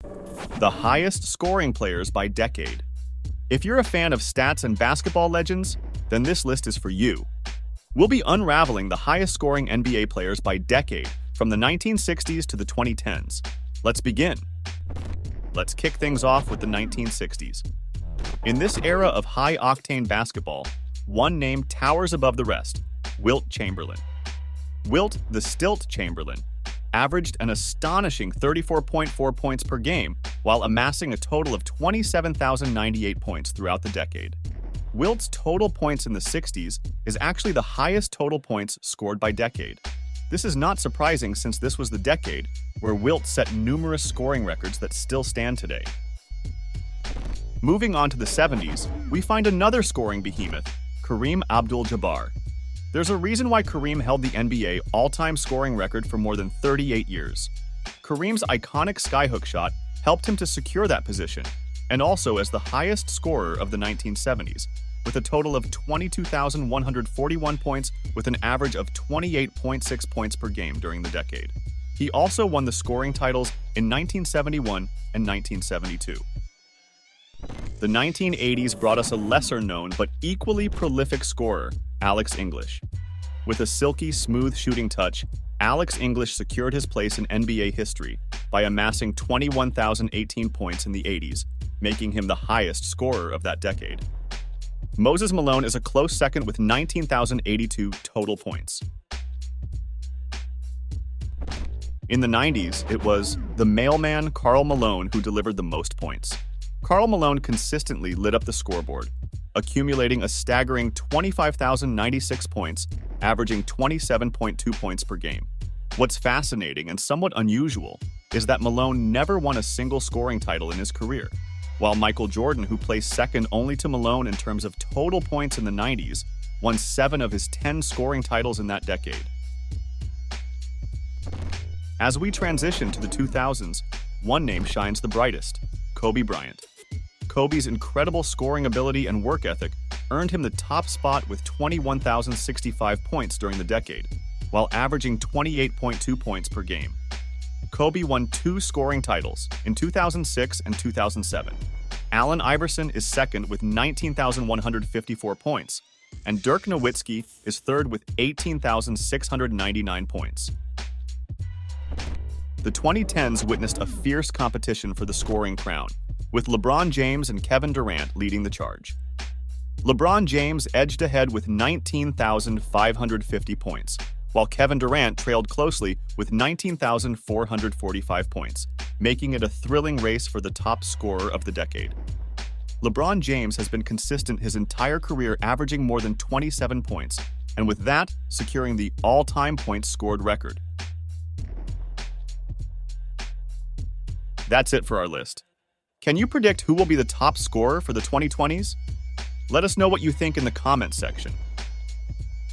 The highest scoring players by decade. If you're a fan of stats and basketball legends, then this list is for you. We'll be unraveling the highest scoring NBA players by decade from the 1960s to the 2010s. Let's begin. Let's kick things off with the 1960s. In this era of high-octane basketball, one name towers above the rest: Wilt Chamberlain. Wilt the Stilt Chamberlain averaged an astonishing 34.4 points per game while amassing a total of 27,098 points throughout the decade. Wilt's total points in the 60s is actually the highest total points scored by decade. This is not surprising since this was the decade where Wilt set numerous scoring records that still stand today. Moving on to the 70s, we find another scoring behemoth, Kareem AbdulJabbar. There's a reason why Kareem held the NBA all-time scoring record for more than 38 years. Kareem's iconic skyhook shot helped him to secure that position, and also as the highest scorer of the 1970s, with a total of 22,141 points with an average of 28.6 points per game during the decade. He also won the scoring titles in 1971 and 1972. The 1980s brought us a lesser-known but equally prolific scorer, Alex English. With a silky, smooth shooting touch, Alex English secured his place in NBA history by amassing 21,018 points in the 80s, making him the highest scorer of that decade. Moses Malone is a close second with 19,082 total points. In the 90s, it was the mailman Karl Malone who delivered the most points. Karl Malone consistently lit up the scoreboard, accumulating a staggering 25,096 points, averaging 27.2 points per game. What's fascinating and somewhat unusual is that Malone never won a single scoring title in his career, while Michael Jordan, who placed second only to Malone in terms of total points in the 90s, won 7 of his 10 scoring titles in that decade. As we transition to the 2000s, one name shines the brightest: Kobe Bryant. Kobe's incredible scoring ability and work ethic earned him the top spot with 21,065 points during the decade, while averaging 28.2 points per game. Kobe won 2 scoring titles in 2006 and 2007. Allen Iverson is second with 19,154 points, and Dirk Nowitzki is third with 18,699 points. The 2010s witnessed a fierce competition for the scoring crown, with LeBron James and Kevin Durant leading the charge. LeBron James edged ahead with 19,550 points, while Kevin Durant trailed closely with 19,445 points, making it a thrilling race for the top scorer of the decade. LeBron James has been consistent his entire career, averaging more than 27 points, and with that, securing the all-time points scored record. That's it for our list. Can you predict who will be the top scorer for the 2020s? Let us know what you think in the comments section.